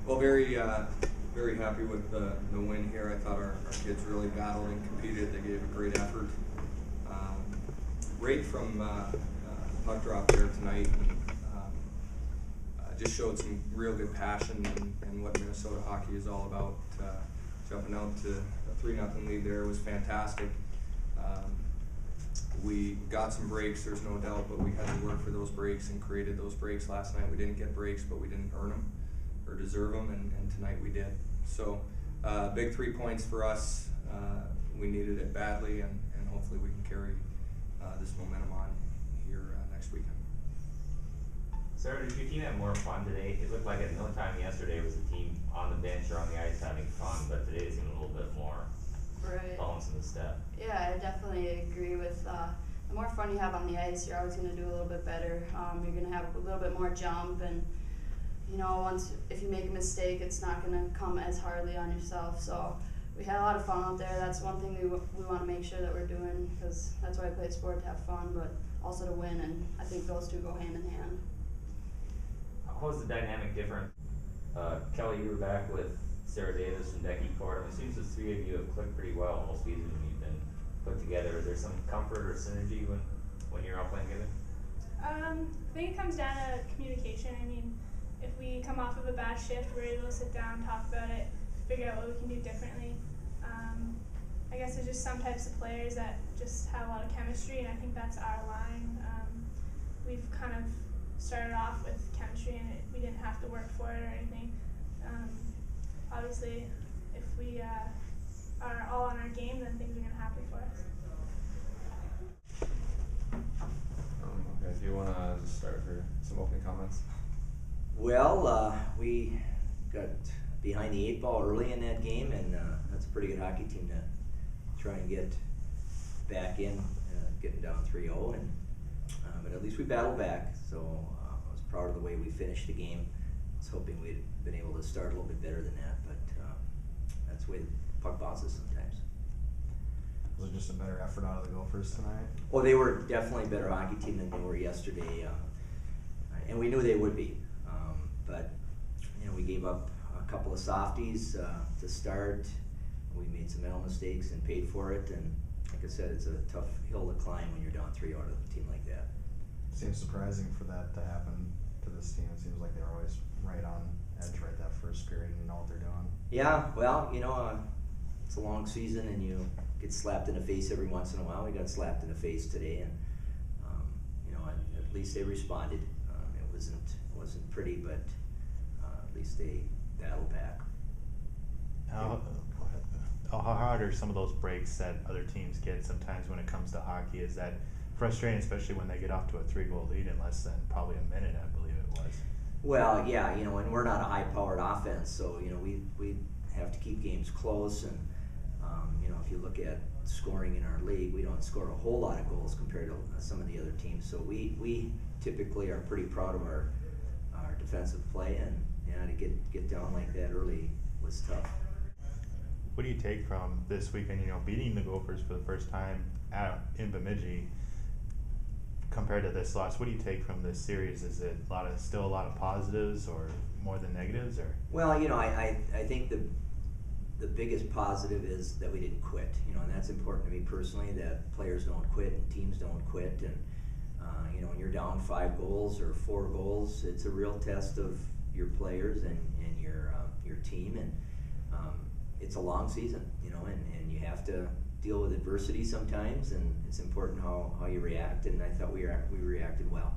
Well, very happy with the win here. I thought our kids really battled and competed. They gave a great effort. Right from puck drop there tonight, just showed some real good passion and what Minnesota hockey is all about. Jumping out to a 3-0 lead there was fantastic. We got some breaks, there's no doubt, but we had to work for those breaks and created those breaks last night. We didn't get breaks, but we didn't earn them or deserve them, and tonight we did. So big 3 points for us. We needed it badly, and hopefully we can carry this momentum on here next weekend. Sarah, did your team have more fun today? It looked like at no time yesterday was the team on the bench or on the ice having fun, but today it seemed a little bit more balance in the step. Yeah, I definitely agree with the more fun you have on the ice, you're always going to do a little bit better. You're going to have a little bit more jump, and if you make a mistake, it's not going to come as hardly on yourself. So we had a lot of fun out there. That's one thing we want to make sure that we're doing, because that's why I play sport, to have fun, but also to win, and I think those two go hand in hand. How's the dynamic different? Kelly, you were back with Sarah Davis and Becky Cord. It seems the three of you have clicked pretty well all season when you've been put together. Is there some comfort or synergy when you're all playing together? I think it comes down to communication. I mean, if we come off of a bad shift, we're able to sit down, talk about it, figure out what we can do differently. I guess there's just some types of players that just have a lot of chemistry, and I think that's our line. We've kind of started off with chemistry, and we didn't have to work for it or anything. Obviously, if we are all on our game, then things are going to happen for us. Okay, do you want to start for some opening comments? Well, we got behind the 8 ball early in that game, and that's a pretty good hockey team to try and get back in, getting down 3-0, and but at least we battled back. So I was proud of the way we finished the game. I was hoping we'd been able to start a little bit better than that, but that's the way the puck bounces sometimes. Was it just a better effort out of the Gophers tonight? Well, they were definitely a better hockey team than they were yesterday, and we knew they would be. But we gave up a couple of softies to start. We made some mental mistakes and paid for it. And like I said, it's a tough hill to climb when you're down 3-0 to a team like that. It seems surprising for that to happen to this team. It seems like they're always right on edge right that first period and know what they're doing. Yeah, well, it's a long season and you get slapped in the face every once in a while. We got slapped in the face today, and at least they responded. It wasn't pretty, but at least they battled back. How hard are some of those breaks that other teams get sometimes when it comes to hockey? Is that frustrating, especially when they get off to a 3-goal lead in less than probably a minute, I believe it was? Well, yeah, and we're not a high-powered offense, so we have to keep games close, and if you look at scoring in our league, we don't score a whole lot of goals compared to some of the other teams. So we typically are pretty proud of our defensive play, and to get down like that early was tough. What do you take from this weekend? Beating the Gophers for the first time in Bemidji compared to this loss. What do you take from this series? Is it still a lot of positives or more than negatives? Or well, I think the biggest positive is that we didn't quit. And that's important to me personally. That players don't quit and teams don't quit. And when you're down 5 goals or 4 goals, it's a real test of your players and your team. And it's a long season, and you have to deal with adversity sometimes, and it's important how you react, and I thought we reacted well.